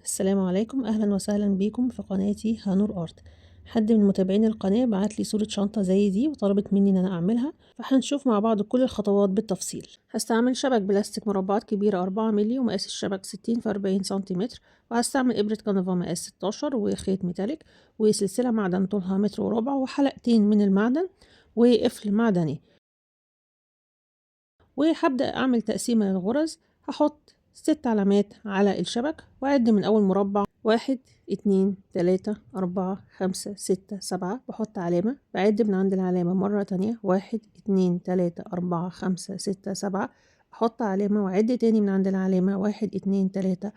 السلام عليكم، أهلا وسهلا بيكم في قناتي هانور آرت. حد من متابعين القناة بعت لي صورة شنطة زي دي وطلبت مني إن أنا أعملها، فهنشوف مع بعض كل الخطوات بالتفصيل. هستعمل شبك بلاستيك مربعات كبيرة 4 مللي ومقاس الشبك 60 في 40 سنتيمتر، وهستعمل إبرة كنفا مقاس 16 وخيط ميتاليك وسلسلة معدن طولها متر وربع وحلقتين من المعدن وقفل معدني. وهبدأ أعمل تقسيمة للغرز. هحط 6 علامات على الشبك وأعد من أول مربع 1 2 3 4 5 6 7. بحط علامة، بعد من عند العلامة مرة تانية 1 2 3 4 5 6 7. أحط علامة وأعد تاني من عند العلامة 1 2 3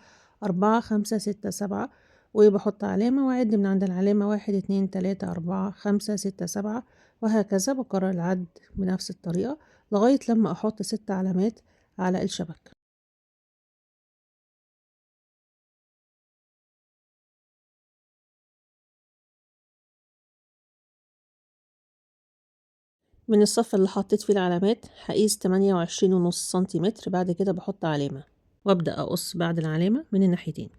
4 5 6 7. وبحط علامة وأعد من عند العلامة 1 2 3 4 5 6 7، وهكذا بكرر العد بنفس الطريقة لغاية لما أحط 6 علامات على الشبك. من الصف اللي حطيت فيه العلامات هقيس 28.5 سنتيمتر، بعد كده بحط علامة وأبدأ أقص بعد العلامة من الناحيتين.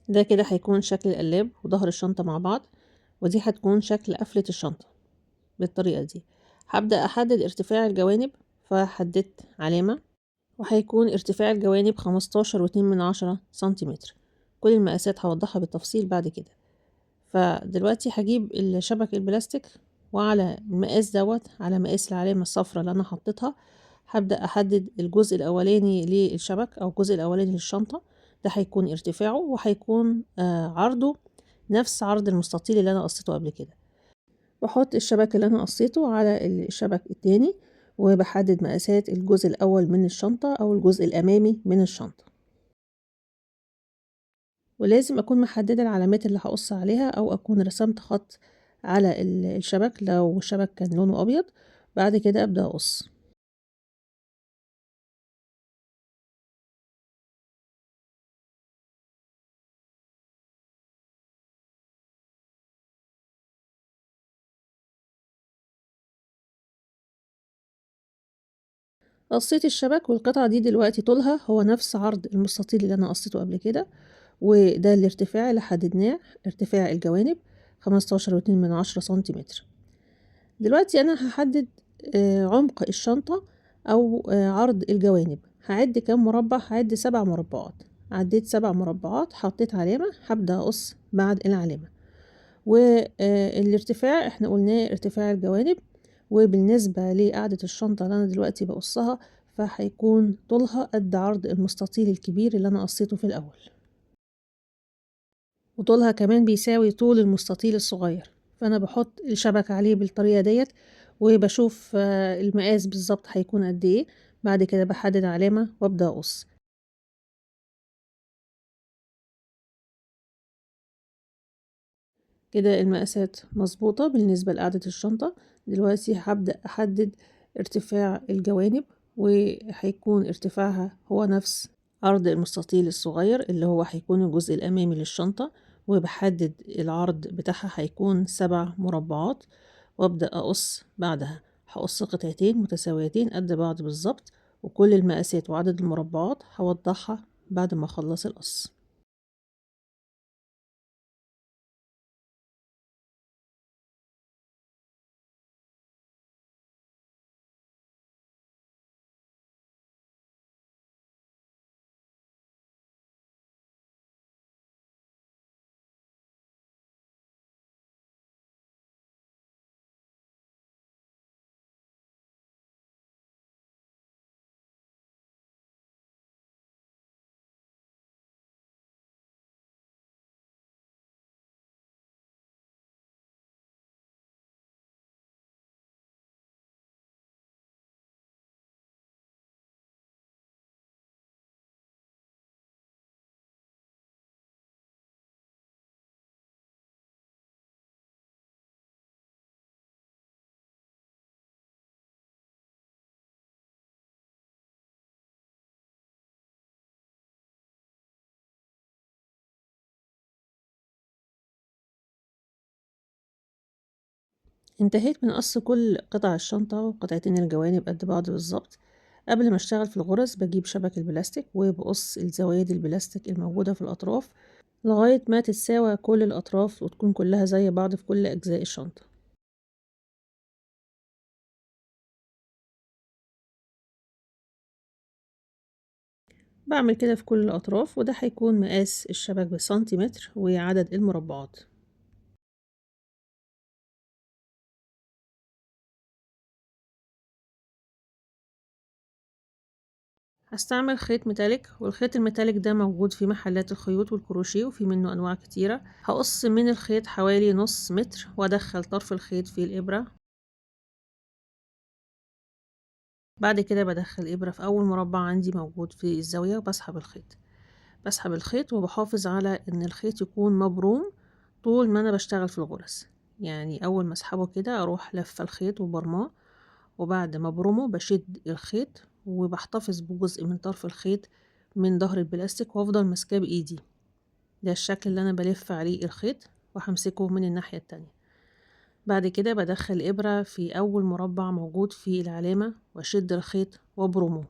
ده كده هيكون شكل القلاب وظهر الشنطة مع بعض، ودي هتكون شكل قفلة الشنطة بالطريقة دي. هبدأ أحدد ارتفاع الجوانب، فحددت علامة وهيكون ارتفاع الجوانب 15.2 سنتيمتر. كل المقاسات هوضحها بالتفصيل بعد كده. فدلوقتي هجيب الشبك البلاستيك وعلى المقاس دوت، على مقاس العلامة الصفراء اللي أنا حطيتها، هبدأ أحدد الجزء الأولاني للشبك أو الجزء الأولاني للشنطة. ده هيكون ارتفاعه وهيكون عرضه نفس عرض المستطيل اللي أنا قصيته قبل كده. بحط الشبك اللي أنا قصيته على الشبك التاني وبحدد مقاسات الجزء الأول من الشنطة أو الجزء الأمامي من الشنطة. ولازم أكون محددة العلامات اللي هقص عليها أو أكون رسمت خط على الشبك لو الشبك كان لونه أبيض. بعد كده أبدأ أقص. قصيت الشبك والقطعة دي دلوقتي طولها هو نفس عرض المستطيل اللي أنا قصيته قبل كده، وده الارتفاع اللي حددناه، ارتفاع الجوانب 15.2 سنتيمتر. دلوقتي أنا هحدد عمق الشنطة أو عرض الجوانب. هعد كام مربع؟ هعد 7 مربعات. عديت 7 مربعات، حطيت علامة، هبدأ أقص بعد العلامة. والارتفاع احنا قلناه ارتفاع الجوانب. وبالنسبة لقاعدة الشنطة اللي أنا دلوقتي بقصها، فهيكون طولها قد عرض المستطيل الكبير اللي أنا قصيته في الأول، وطولها كمان بيساوي طول المستطيل الصغير. فأنا بحط الشبكة عليه بالطريقة ديت وبشوف المقاس بالظبط هيكون قد ايه. بعد كده بحدد علامة وابدأ أقص. كده المقاسات مظبوطة بالنسبة لقاعدة الشنطة. دلوقتي هبدأ أحدد ارتفاع الجوانب، وهيكون ارتفاعها هو نفس عرض المستطيل الصغير اللي هو هيكون الجزء الأمامي للشنطة. وبحدد العرض بتاعها هيكون 7 مربعات، وابدأ أقص بعدها. هقص قطعتين متساويتين قد بعض بالظبط، وكل المقاسات وعدد المربعات هوضحها بعد ما أخلص القص. انتهيت من قص كل قطع الشنطة وقطعتين الجوانب قد بعض بالظبط. قبل ما اشتغل في الغرز بجيب شبك البلاستيك وبقص الزوايد البلاستيك الموجودة في الأطراف لغاية ما تتساوى كل الأطراف وتكون كلها زي بعض في كل أجزاء الشنطة. بعمل كده في كل الأطراف، وده هيكون مقاس الشبك بسنتيمتر وعدد المربعات. هستعمل خيط ميتاليك، والخيط الميتاليك ده موجود في محلات الخيوط والكروشيه وفي منه أنواع كتيرة. هقص من الخيط حوالي نص متر وأدخل طرف الخيط في الإبرة. بعد كده بدخل إبرة في أول مربع عندي موجود في الزاوية وبسحب الخيط. بسحب الخيط وبحافظ على إن الخيط يكون مبروم طول ما أنا بشتغل في الغرز. يعني أول ما أسحبه كده أروح لفة الخيط وبرماه، وبعد ما برومه بشد الخيط وبحتفظ بجزء من طرف الخيط من ظهر البلاستيك وافضل ماسكاه بايدي. ده الشكل اللي انا بلف عليه الخيط وهمسكه من الناحية التانية. بعد كده بدخل ابرة في اول مربع موجود فيه العلامة واشد الخيط وابرمه.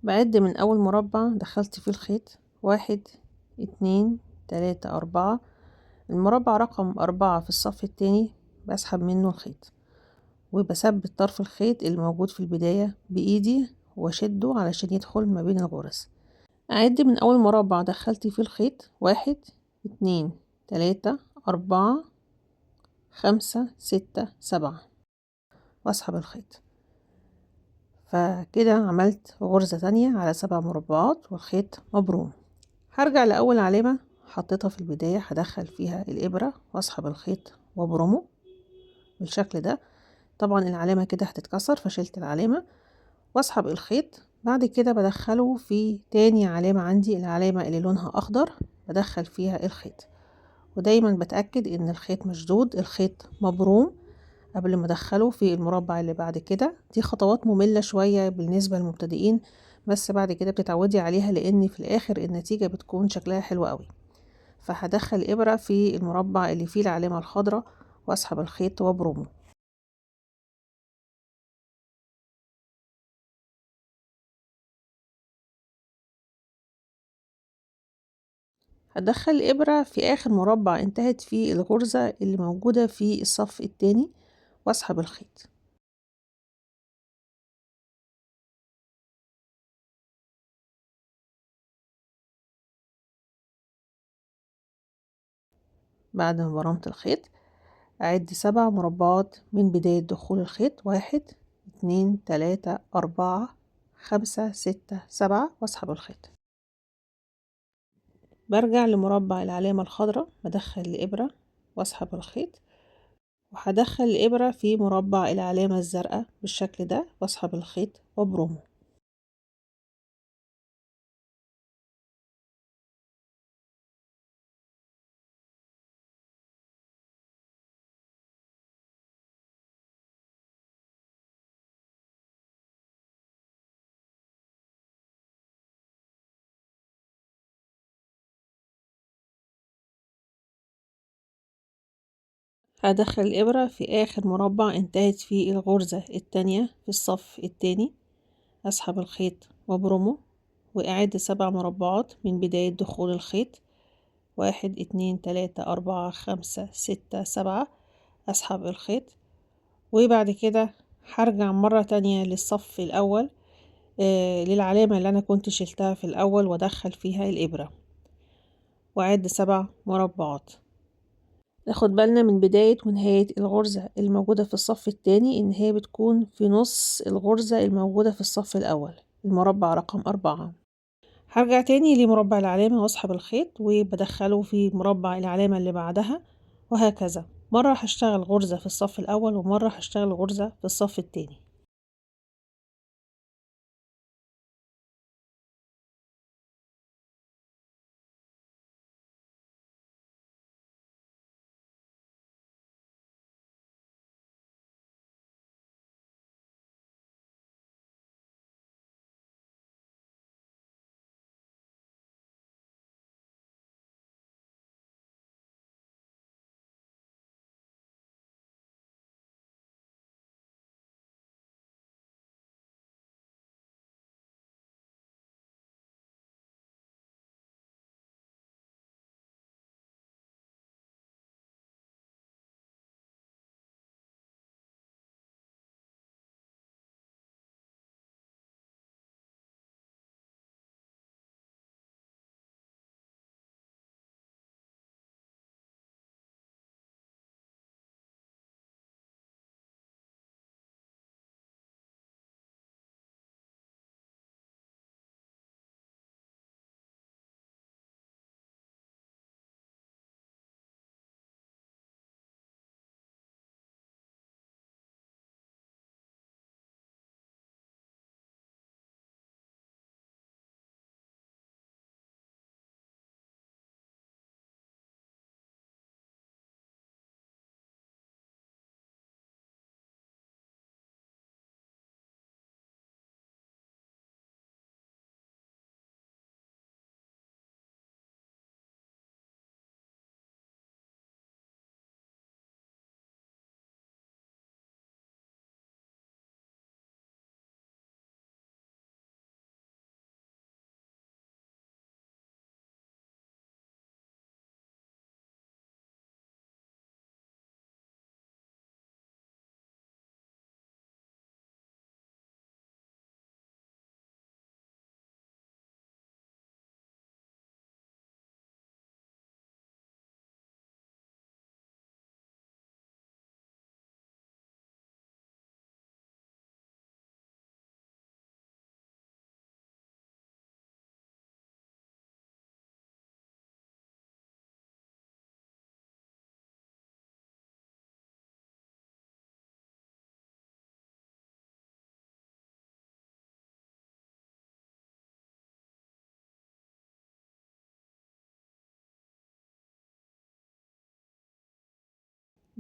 بعد من اول مربع دخلت فيه الخيط، 1 2 3 4. المربع رقم 4 في الصف التاني بسحب منه الخيط وبثبت طرف الخيط اللي موجود في البداية بإيدي واشده علشان يدخل ما بين الغرز. أعد من أول مربع دخلت فيه الخيط، 1 2 3 4 5 6 7 واسحب الخيط. فكده عملت غرزة تانية على 7 مربعات والخيط مبروم. هرجع لأول علامة حطيتها في البداية، هدخل فيها الإبرة واسحب الخيط وابرمه بالشكل ده. طبعا العلامة كده هتتكسر فشلت العلامة واسحب الخيط. بعد كده بدخله في تاني علامة عندي، العلامة اللي لونها اخضر، بدخل فيها الخيط ودايما بتأكد ان الخيط مشدود، الخيط مبروم قبل ما ادخله في المربع اللي بعد كده. دي خطوات مملة شوية بالنسبة للمبتدئين، بس بعد كده بتتعودي عليها لان في الاخر النتيجة بتكون شكلها حلو قوي. فهدخل ابرة في المربع اللي فيه العلامة الخضراء واسحب الخيط وابرمه. هدخل الإبرة في آخر مربع انتهت فيه الغرزة اللي موجودة في الصف التاني واسحب الخيط. بعد ما برمت الخيط أعد 7 مربعات من بداية دخول الخيط، 1 2 3 4 5 6 7 واسحب الخيط. برجع لمربع العلامة الخضراء بدخل الإبرة واسحب الخيط، وهدخل الإبرة في مربع العلامة الزرقاء بالشكل ده واسحب الخيط وابرمه. هدخل الإبرة في آخر مربع انتهت فيه الغرزة التانية في الصف التاني، أسحب الخيط وابرمه وأعد 7 مربعات من بداية دخول الخيط، 1 2 3 4 5 6 7 أسحب الخيط. وبعد كده هرجع مرة تانية للصف الأول، للعلامة اللي أنا كنت شلتها في الأول وأدخل فيها الإبرة وأعد 7 مربعات. ناخد بالنا من بداية ونهاية الغرزة الموجودة في الصف التاني إن هي بتكون في نص الغرزة الموجودة في الصف الأول، المربع رقم 4. هرجع تاني لمربع العلامة واسحب الخيط وبدخله في مربع العلامة اللي بعدها، وهكذا مرة هشتغل غرزة في الصف الأول ومرة هشتغل غرزة في الصف التاني.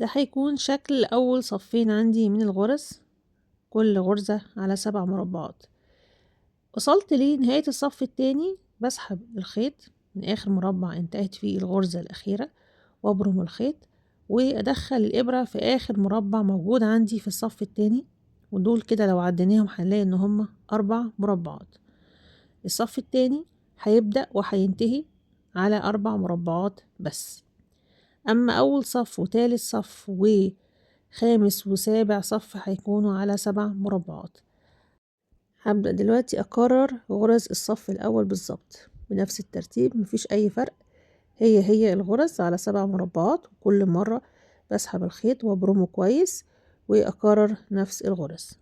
ده هيكون شكل أول صفين عندي من الغرز، كل غرزة على 7 مربعات. وصلت لنهاية الصف التاني بسحب الخيط من آخر مربع انتهت فيه الغرزة الأخيرة وابرم الخيط وأدخل الإبرة في آخر مربع موجود عندي في الصف التاني، ودول كده لو عديناهم هنلاقي إن هما 4 مربعات. الصف التاني هيبدأ وهينتهي على 4 مربعات بس. أما أول صف وتالت صف وخامس وسابع صف هيكونوا على 7 مربعات. هبدأ دلوقتي أكرر غرز الصف الأول بالظبط بنفس الترتيب، مفيش أي فرق، هي الغرز على 7 مربعات، وكل مرة بسحب الخيط وابرمه كويس وأكرر نفس الغرز.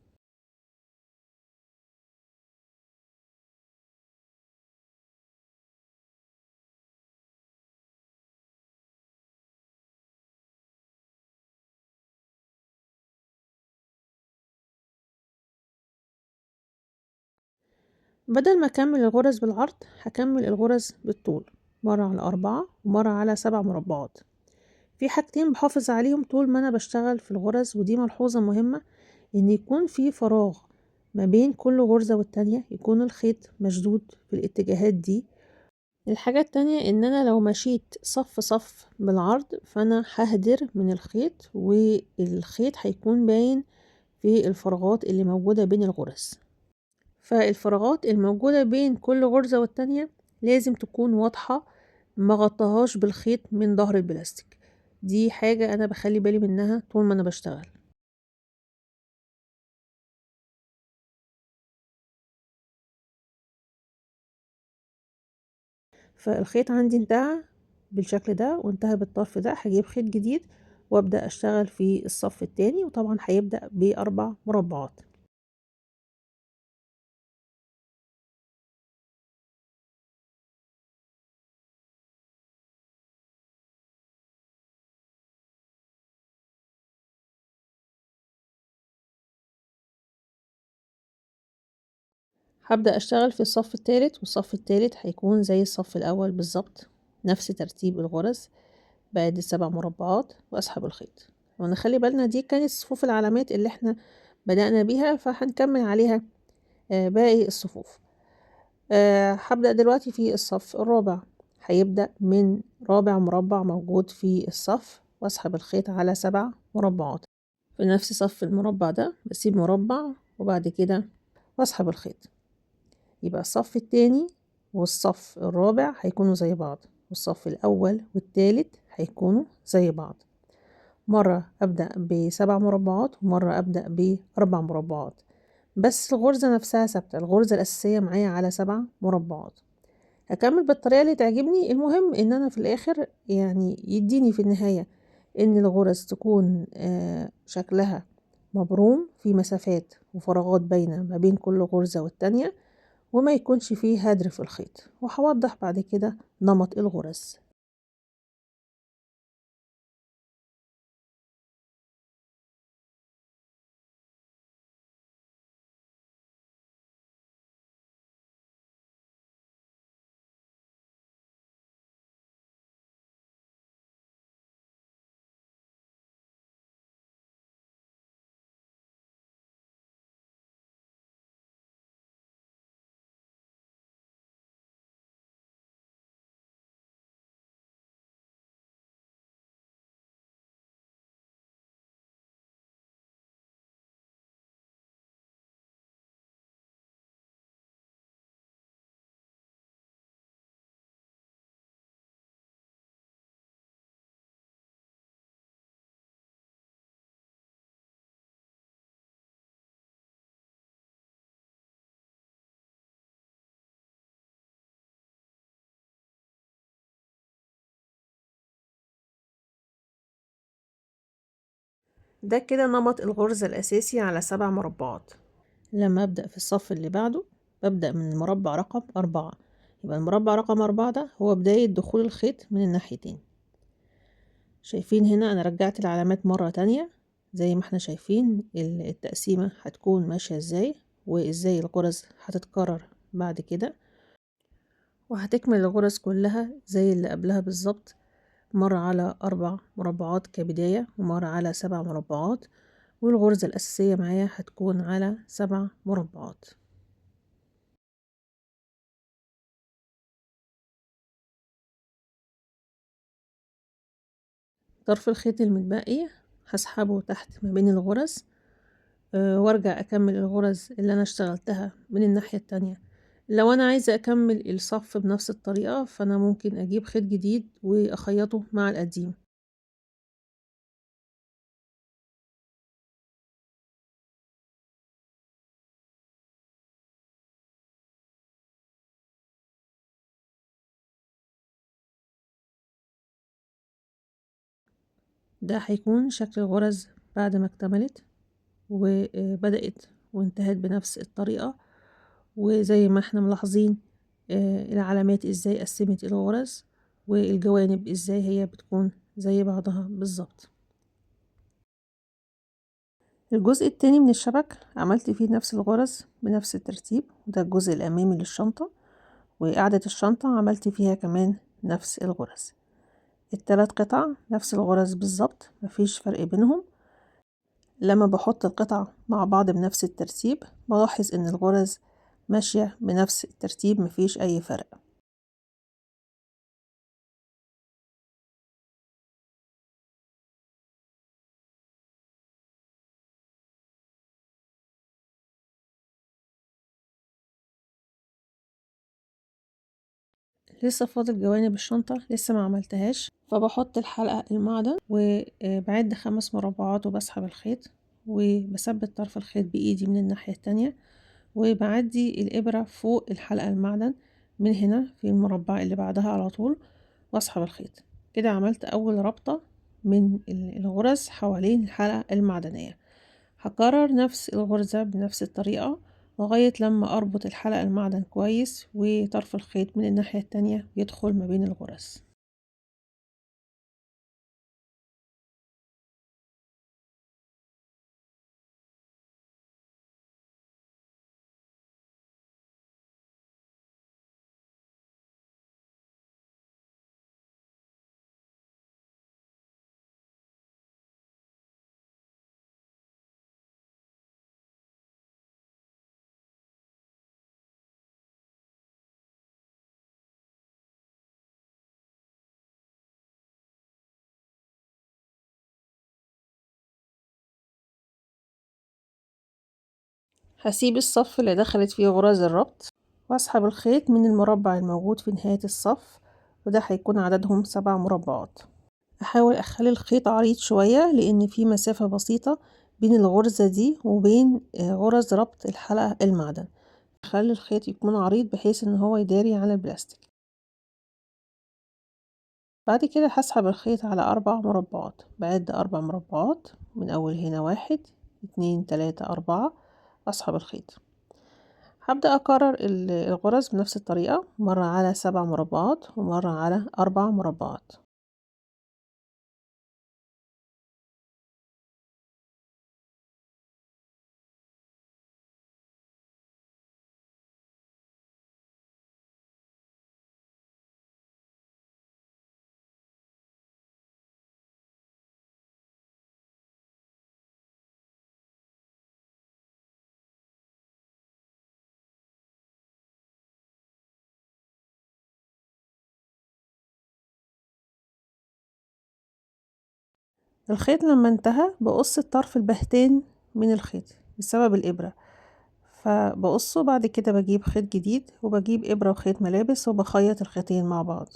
بدل ما أكمل الغرز بالعرض هكمل الغرز بالطول، مرة على 4 ومرة على 7 مربعات. في حاجتين بحافظ عليهم طول ما أنا بشتغل في الغرز، ودي ملحوظة مهمة، إن يكون في فراغ ما بين كل غرزة والتانية، يكون الخيط مشدود في الاتجاهات دي. الحاجة التانية إن أنا لو مشيت صف صف بالعرض فأنا ههدر من الخيط، والخيط هيكون باين في الفراغات اللي موجودة بين الغرز. فالفراغات الموجودة بين كل غرزة والتانية لازم تكون واضحة، مغطاهاش بالخيط من ظهر البلاستيك. دي حاجة أنا بخلي بالي منها طول ما أنا بشتغل. فالخيط عندي انتهى بالشكل ده وانتهى بالطرف ده، هجيب خيط جديد وابدأ اشتغل في الصف التاني، وطبعا هيبدأ ب4 مربعات. هبدأ اشتغل في الصف التالت، والصف التالت هيكون زي الصف الاول بالظبط، نفس ترتيب الغرز، بعد ال7 مربعات واسحب الخيط. ونخلي بالنا دي كانت صفوف العلامات اللي احنا بدأنا بيها، فهنكمل عليها باقي الصفوف. هبدأ دلوقتي في الصف الرابع، هيبدأ من رابع مربع موجود في الصف واسحب الخيط على 7 مربعات. في نفس صف المربع ده بسيب مربع وبعد كده واسحب الخيط، يبقى الصف التاني والصف الرابع هيكونوا زي بعض، والصف الأول والتالت هيكونوا زي بعض. مرة أبدأ ب7 مربعات ومرة أبدأ ب4 مربعات، بس الغرزة نفسها ثابتة، الغرزة الأساسية معايا على 7 مربعات. هكمل بالطريقة اللي تعجبني، المهم ان انا في الاخر يعني يديني في النهاية ان الغرز تكون شكلها مبروم في مسافات وفراغات باينة ما بين كل غرزة والتانية، وما يكونش فيه هدر في الخيط. وهوضح بعد كده نمط الغرز. ده كده نمط الغرزة الأساسي على 7 مربعات. لما أبدأ في الصف اللي بعده ببدأ من المربع رقم 4، يبقى المربع رقم 4 ده هو بداية دخول الخيط من الناحيتين. شايفين هنا أنا رجعت العلامات مرة تانية، زي ما احنا شايفين التقسيمة هتكون ماشية ازاي، وازاي الغرز هتتكرر بعد كده، وهتكمل الغرز كلها زي اللي قبلها بالظبط مرة على 4 مربعات كبداية ومرة على 7 مربعات، والغرزة الأساسية معايا هتكون على 7 مربعات. طرف الخيط المتبقي هسحبه تحت ما بين الغرز، وارجع اكمل الغرز اللي انا اشتغلتها من الناحية التانية. لو انا عايزة اكمل الصف بنفس الطريقة فانا ممكن اجيب خيط جديد واخيطه مع القديم. ده هيكون شكل الغرز بعد ما اكتملت وبدأت وانتهت بنفس الطريقة. وزي ما احنا ملاحظين العلامات ازاي قسمت الغرز، والجوانب ازاي هي بتكون زي بعضها بالظبط. الجزء التاني من الشبك عملت فيه نفس الغرز بنفس الترتيب، وده الجزء الأمامي للشنطة، وقاعدة الشنطة عملت فيها كمان نفس الغرز. التلات قطع نفس الغرز بالظبط، مفيش فرق بينهم. لما بحط القطع مع بعض بنفس الترتيب بلاحظ ان الغرز ماشية بنفس الترتيب، مفيش اي فرق. لسه فاضل جوانب الشنطة لسه ما عملتهاش، فبحط الحلقة المعدن وبعد 5 مربعات وبسحب الخيط وبثبت طرف الخيط بإيدي من الناحية التانية، وبعدي الإبرة فوق الحلقة المعدن من هنا في المربع اللي بعدها على طول واسحب الخيط. كده عملت أول ربطة من الغرز حوالين الحلقة المعدنية. هكرر نفس الغرزة بنفس الطريقة لغاية لما أربط الحلقة المعدن كويس وطرف الخيط من الناحية التانية يدخل ما بين الغرز. هسيب الصف اللي دخلت فيه غرز الربط واسحب الخيط من المربع الموجود في نهاية الصف، وده هيكون عددهم 7 مربعات. احاول اخلي الخيط عريض شوية لان في مسافة بسيطة بين الغرزة دي وبين غرز ربط الحلقة المعدن. خلي الخيط يكون عريض بحيث ان هو يداري على البلاستيك. بعد كده هسحب الخيط على 4 مربعات، بعد 4 مربعات من اول هنا 1 2 3 4 اسحب الخيط. هبدأ اكرر الغرز بنفس الطريقة، مرة على 7 مربعات ومرة على 4 مربعات. الخيط لما انتهى بقص الطرف البهتان من الخيط بسبب الإبرة، فبقصه. بعد كده بجيب خيط جديد وبجيب إبرة وخيط ملابس وبخيط الخيطين مع بعض.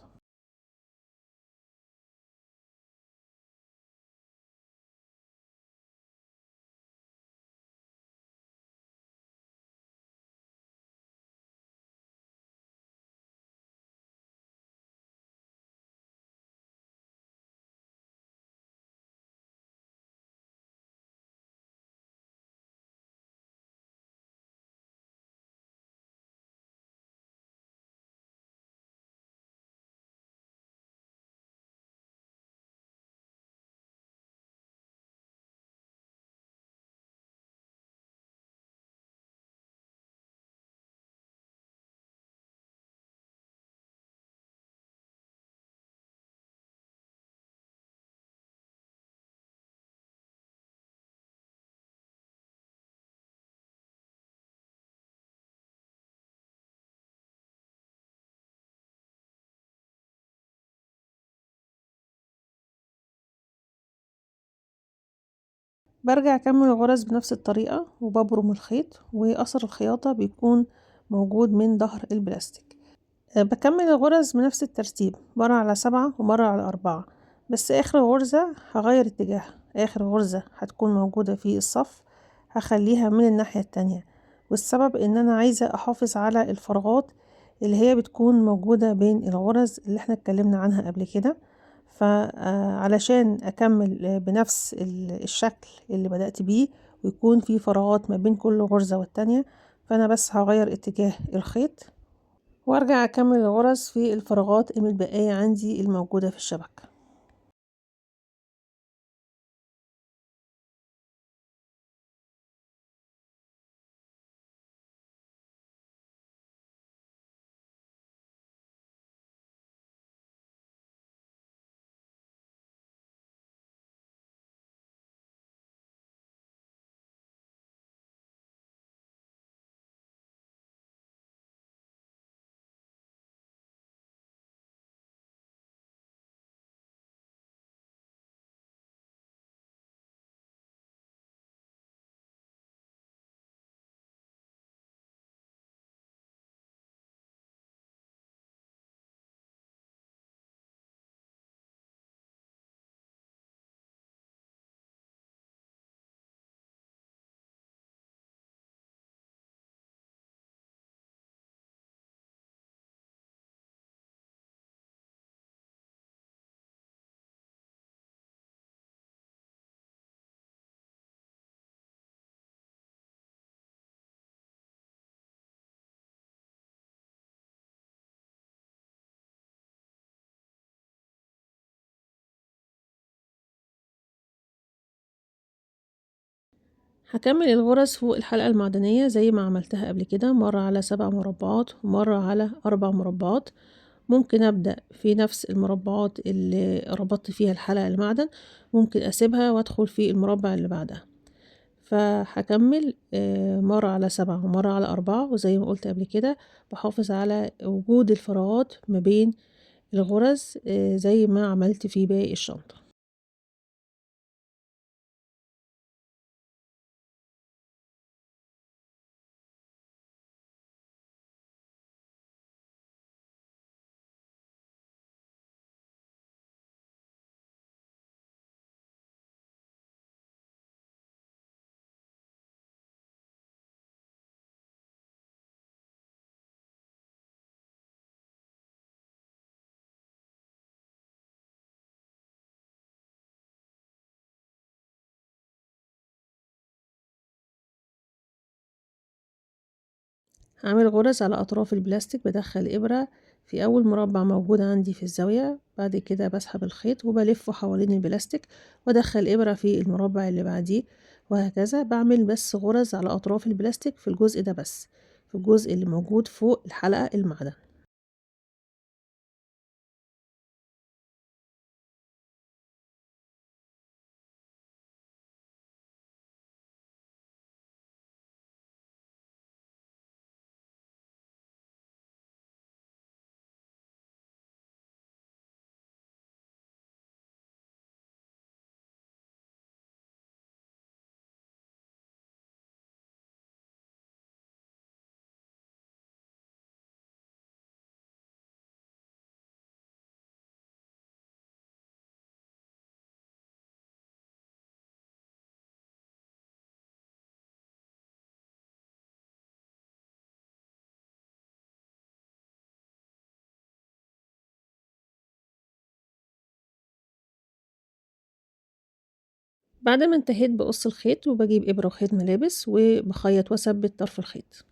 برجع اكمل الغرز بنفس الطريقة وببرم الخيط، واثر الخياطة بيكون موجود من ظهر البلاستيك. بكمل الغرز بنفس الترتيب، مرة على 7 ومرة على 4، بس اخر غرزة هغير اتجاهها. اخر غرزة هتكون موجودة في الصف هخليها من الناحية التانية، والسبب ان انا عايزة احافظ على الفراغات اللي هي بتكون موجودة بين الغرز اللي احنا اتكلمنا عنها قبل كده. فعلشان اكمل بنفس الشكل اللي بدأت بيه ويكون في فراغات ما بين كل غرزة والتانية، فانا بس هغير اتجاه الخيط وارجع اكمل الغرز في الفراغات المتبقية عندي الموجودة في الشبكة. هكمل الغرز فوق الحلقة المعدنية زي ما عملتها قبل كده، مرة على 7 مربعات ومرة على 4 مربعات. ممكن أبدأ في نفس المربعات اللي ربطت فيها الحلقة المعدن، ممكن أسيبها وأدخل في المربع اللي بعدها. فهكمل مرة على 7 ومرة على 4، وزي ما قلت قبل كده بحافظ على وجود الفراغات ما بين الغرز زي ما عملت في باقي الشنطة. هعمل غرز على أطراف البلاستيك، بدخل إبرة في أول مربع موجود عندي في الزاوية، بعد كده بسحب الخيط وبلفه حوالين البلاستيك وأدخل إبرة في المربع اللي بعديه، وهكذا بعمل بس غرز على أطراف البلاستيك في الجزء ده بس، في الجزء اللي موجود فوق الحلقة المعدن. بعد ما انتهيت بقص الخيط وبجيب إبرة وخيط ملابس وبخيط وأثبت طرف الخيط.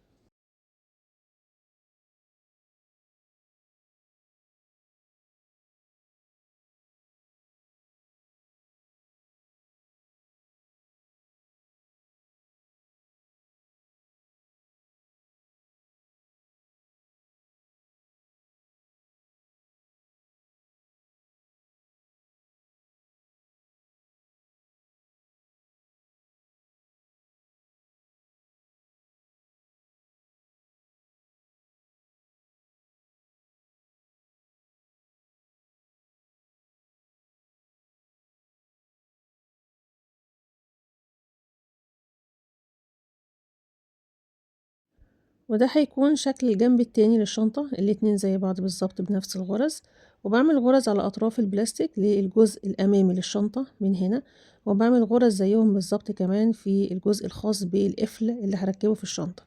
وده هيكون شكل الجنب التاني للشنطة، الاتنين زي بعض بالظبط بنفس الغرز. وبعمل غرز على أطراف البلاستيك للجزء الأمامي للشنطة من هنا، وبعمل غرز زيهم بالظبط كمان في الجزء الخاص بالقفل اللي هركبه في الشنطة.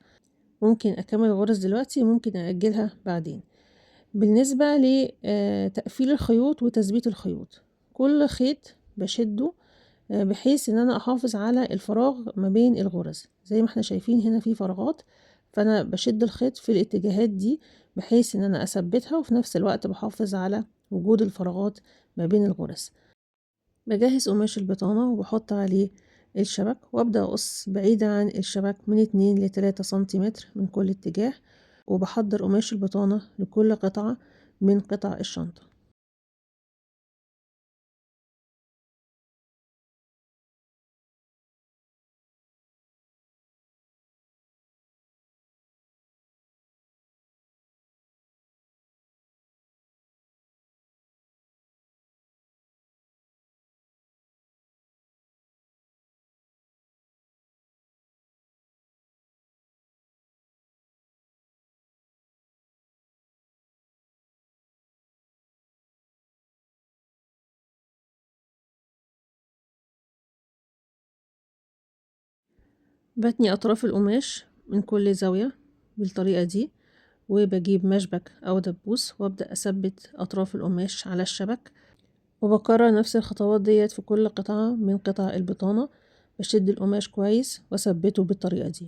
ممكن أكمل الغرز دلوقتي، ممكن أأجلها بعدين. بالنسبة لتقفيل الخيوط وتثبيت الخيوط، كل خيط بشده بحيث ان انا احافظ على الفراغ ما بين الغرز. زي ما احنا شايفين هنا في فراغات، فانا بشد الخيط في الاتجاهات دي بحيث ان انا اثبتها، وفي نفس الوقت بحافظ على وجود الفراغات ما بين الغرز. بجهز قماش البطانة وبحط عليه الشبك، وابدأ اقص بعيد عن الشبك من 2 ل3 سنتيمتر من كل اتجاه، وبحضر قماش البطانة لكل قطعة من قطع الشنطة. بتني أطراف القماش من كل زاوية بالطريقة دي، وبجيب مشبك أو دبوس وأبدأ أثبت أطراف القماش على الشبك، وبكرر نفس الخطوات ديت في كل قطعة من قطع البطانة. بشد القماش كويس وأثبته بالطريقة دي.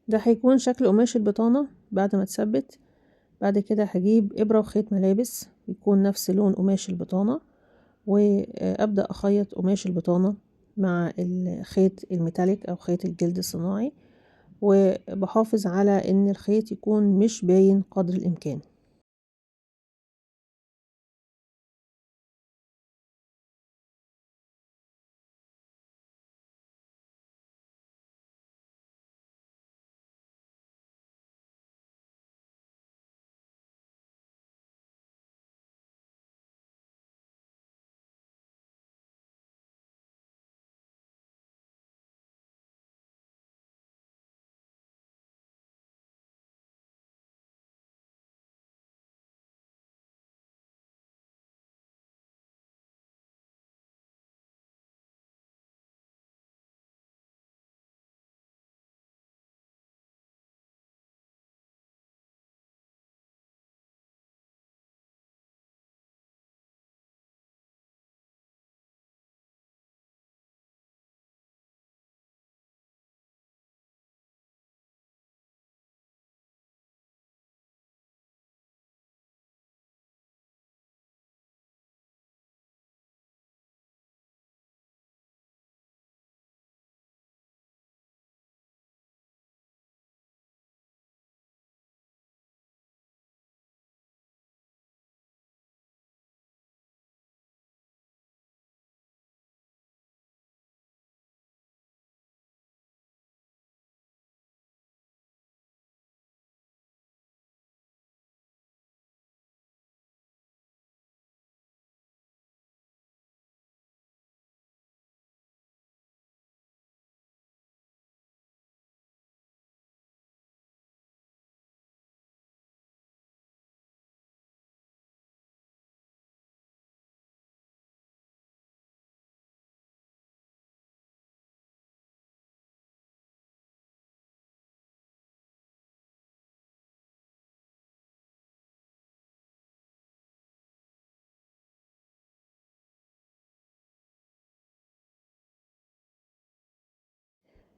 ده هيكون شكل قماش البطانة بعد ما اتثبت. بعد كده هجيب إبرة وخيط ملابس يكون نفس لون قماش البطانة، وأبدأ أخيط قماش البطانة مع الخيط الميتاليك أو خيط الجلد الصناعي، وبحافظ على إن الخيط يكون مش باين قدر الإمكان.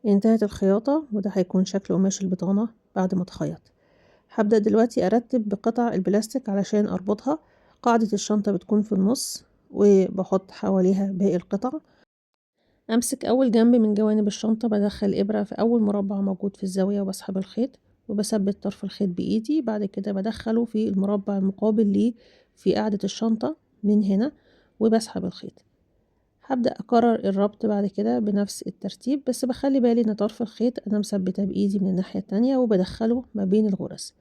انتهت الخياطة، وده هيكون شكل قماش البطانة بعد ما اتخيط. هبدأ دلوقتي أرتب بقطع البلاستيك علشان أربطها. قاعدة الشنطة بتكون في النص وبحط حواليها باقي القطع. امسك اول جنب من جوانب الشنطة، بدخل ابرة في اول مربع موجود في الزاوية وبسحب الخيط وبثبت طرف الخيط بايدي. بعد كده بدخله في المربع المقابل ليه في قاعدة الشنطة من هنا وبسحب الخيط. هبدأ اكرر الربط بعد كده بنفس الترتيب، بس بخلي بالي ان طرف الخيط انا مثبتة بايدي من الناحية التانية وبدخله ما بين الغرز.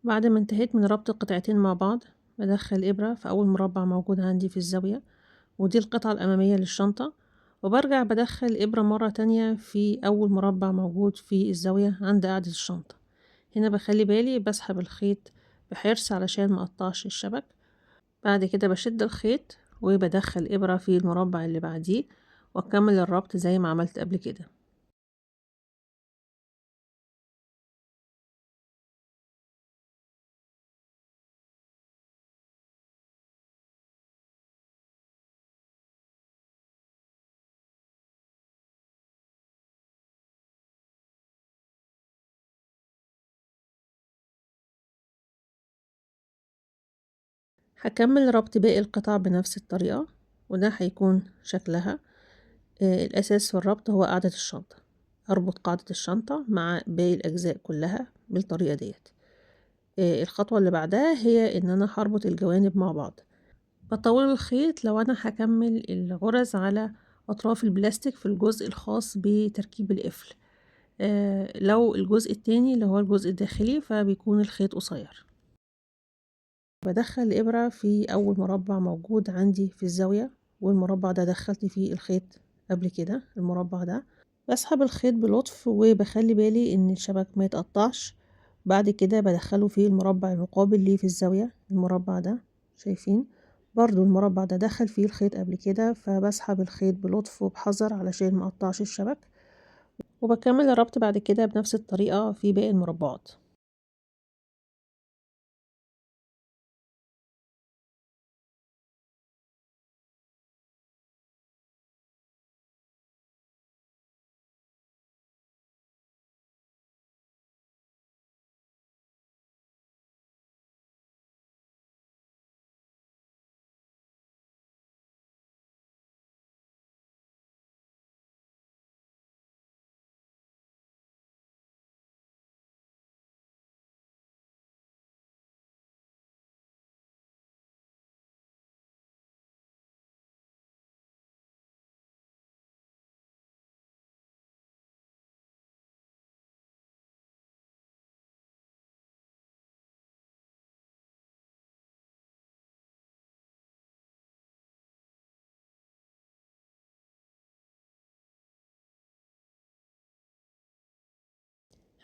بعد ما انتهيت من ربط القطعتين مع بعض، بدخل إبرة في أول مربع موجود عندي في الزاوية، ودي القطعة الأمامية للشنطة، وبرجع بدخل إبرة مرة تانية في أول مربع موجود في الزاوية عند قاعدة الشنطة. هنا بخلي بالي بسحب الخيط بحرص علشان ما اقطعش الشبك. بعد كده بشد الخيط وبدخل إبرة في المربع اللي بعديه واكمل الربط زي ما عملت قبل كده. هكمل ربط باقي القطع بنفس الطريقة، وده هيكون شكلها. الأساس في الربط هو قاعدة الشنطة. أربط قاعدة الشنطة مع باقي الأجزاء كلها بالطريقة ديت. الخطوة اللي بعدها هي إن أنا هربط الجوانب مع بعض. بطول الخيط لو أنا هكمل الغرز على أطراف البلاستيك في الجزء الخاص بتركيب القفل. لو الجزء التاني اللي هو الجزء الداخلي فبيكون الخيط قصير. بدخل الإبرة في أول مربع موجود عندي في الزاوية، والمربع ده دخلت فيه الخيط قبل كده. المربع ده بسحب الخيط بلطف وبخلي بالي ان الشبك ما يتقطعش. بعد كده بدخله في المربع المقابل ليه في الزاوية. المربع ده شايفين برضو المربع ده دخل فيه الخيط قبل كده، فبسحب الخيط بلطف وبحذر علشان ما اقطعش الشبك، وبكمل الربط بعد كده بنفس الطريقة في باقي المربعات.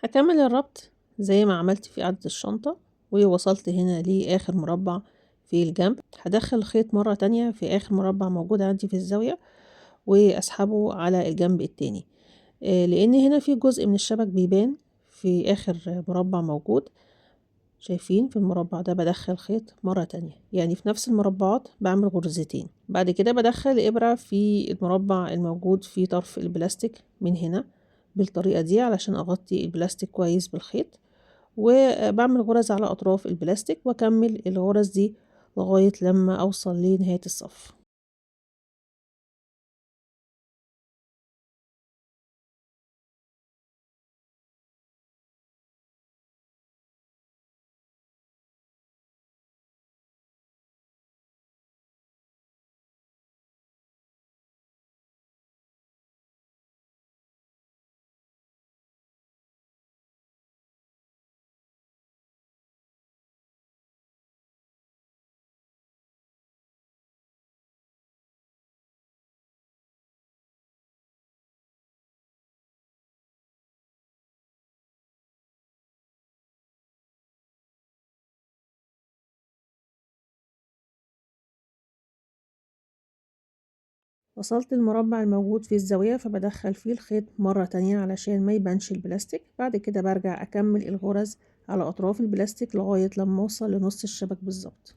هكمل الربط زي ما عملت في قاعدة الشنطة، ووصلت هنا لآخر مربع في الجنب. هدخل الخيط مرة تانية في آخر مربع موجود عندي في الزاوية، وأسحبه على الجنب التاني، لأن هنا في جزء من الشبك بيبان في آخر مربع موجود. شايفين في المربع ده بدخل خيط مرة تانية، يعني في نفس المربعات بعمل غرزتين. بعد كده بدخل إبرة في المربع الموجود في طرف البلاستيك من هنا بالطريقة دي علشان أغطي البلاستيك كويس بالخيط، وبعمل غرز على أطراف البلاستيك وأكمل الغرز دي لغاية لما أوصل لنهاية الصف. وصلت المربع الموجود في الزاوية، فبدخل فيه الخيط مرة تانية علشان ما يبانش البلاستيك. بعد كده برجع أكمل الغرز على أطراف البلاستيك لغاية لما أوصل لنص الشبك بالظبط.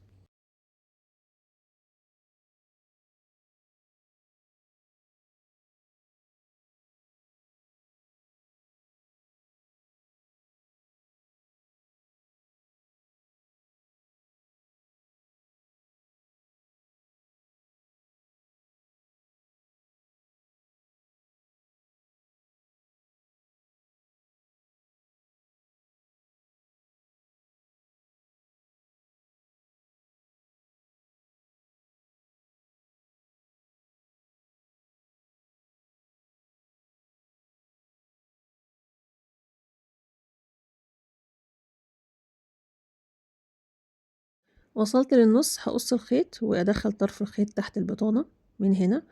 وصلت للنص هقص الخيط وأدخل طرف الخيط تحت البطانة من هنا.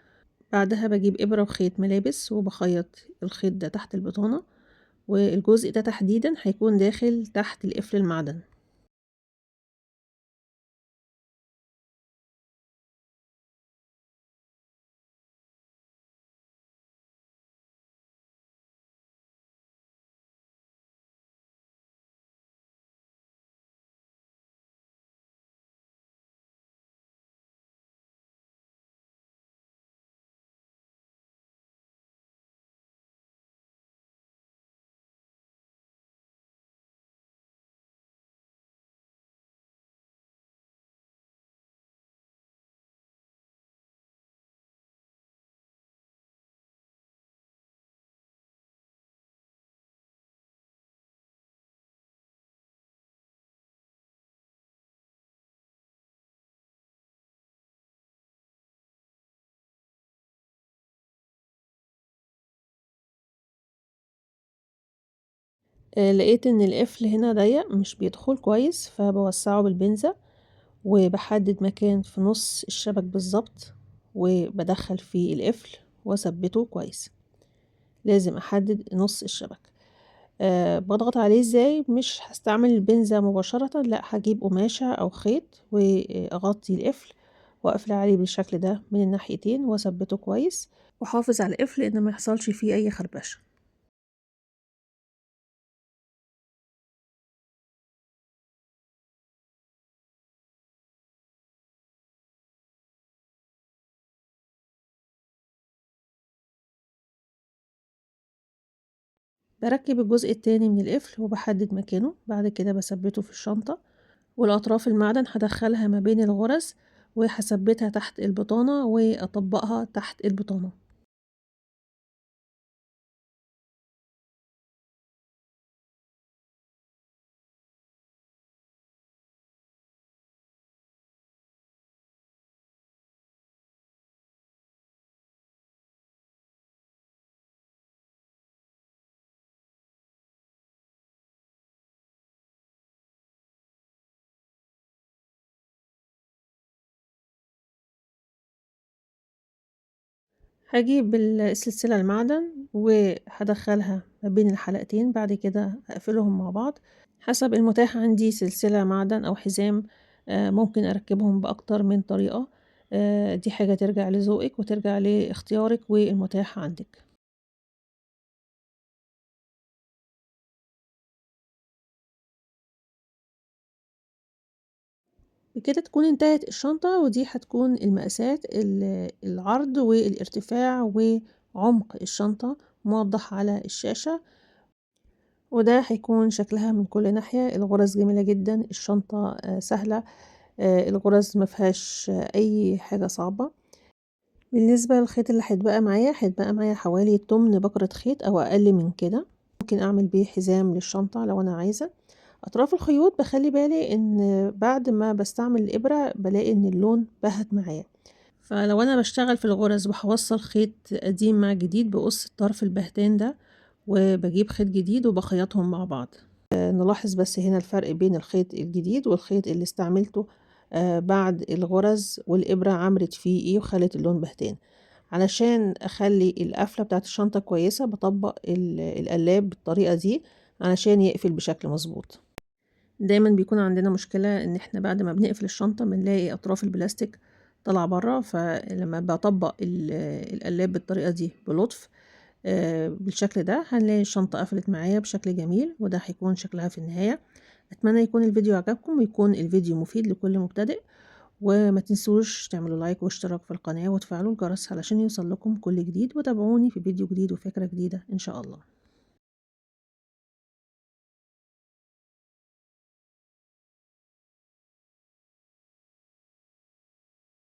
بعدها بجيب إبرة وخيط ملابس وبخيط الخيط ده تحت البطانة، والجزء ده تحديدا هيكون داخل تحت القفل المعدن. لقيت ان القفل هنا ضيق مش بيدخل كويس، فبوسعه بالبنزة وبحدد مكان في نص الشبك بالظبط، وبدخل فيه القفل واثبته كويس. لازم احدد نص الشبك. بضغط عليه ازاي؟ مش هستعمل البنزة مباشرة، لا، هجيب قماشة او خيط واغطي القفل واقفل عليه بالشكل ده من الناحيتين واثبته كويس، وحافظ على القفل ان ما يحصلش فيه اي خربشة. بركب الجزء التاني من القفل وبحدد مكانه. بعد كده بثبته في الشنطة، والأطراف المعدن هدخلها ما بين الغرز وهثبتها تحت البطانة وأطبقها تحت البطانة. هاجيب السلسلة المعدن وهادخّلها ما بين الحلقتين، بعد كده هاقفلهم مع بعض، حسب المتاح عندي سلسلة معدن أو حزام ممكن أركّبهم بأكتر من طريقة، دي حاجة ترجع لذوقِك وترجع لاختيارِك والمتاح عندِك. بكده تكون انتهت الشنطة، ودي هتكون المقاسات العرض والارتفاع وعمق الشنطة موضّح على الشاشة، وده هيكون شكلها من كل ناحية. الغرز جميلة جدًا، الشنطة سهلة، الغرز ما فيهاش أي حاجة صعبة. بالنسبة للخيط اللي هيتبقى معايا حوالي تُمن بكرة خيط أو أقل من كده، ممكن أعمل بيه حزام للشنطة لو أنا عايزة. أطراف الخيوط باخلّي بالي إن بعد ما باستعمل الإبرة بالاقي إن اللون بهت معايا، فلو أنا باشتغل في الغرز وهاوصّل خيط قديم مع جديد باقص الطرف البهتان ده، وباجيب خيط جديد وباخيّطهم مع بعض. نلاحظ بس هنا الفرق بين الخيط الجديد والخيط اللي استعملته بعد الغرز والإبرة عملت فيه إيه وخلّت اللون بهتان. علشان أخلّي القفلة بتاعة الشنطة كويسة باطبّق القلّاب بالطريقة دي علشان يقفل بشكل مضبوط. دايمًا بيكون عندنا مشكلة إن إحنا بعد ما بنقفل الشنطة بنلاقي أطراف البلاستيك طالعة برّه، فلمّا باطبّق القلّاب بالطريقة دي بلطف بالشكل ده، هنلاقي الشنطة قفلت معايا بشكل جميل، وده هيكون شكلها في النهاية. أتمنى يكون الفيديو عجبكم ويكون الفيديو مفيد لكل مبتدئ، وما تنسوش تعملوا لايك واشتراك في القناة وتفعلوا الجرس علشان يوصل لكم كل جديد، وتابعوني في فيديو جديد وفكرة جديدة إن شاء الله.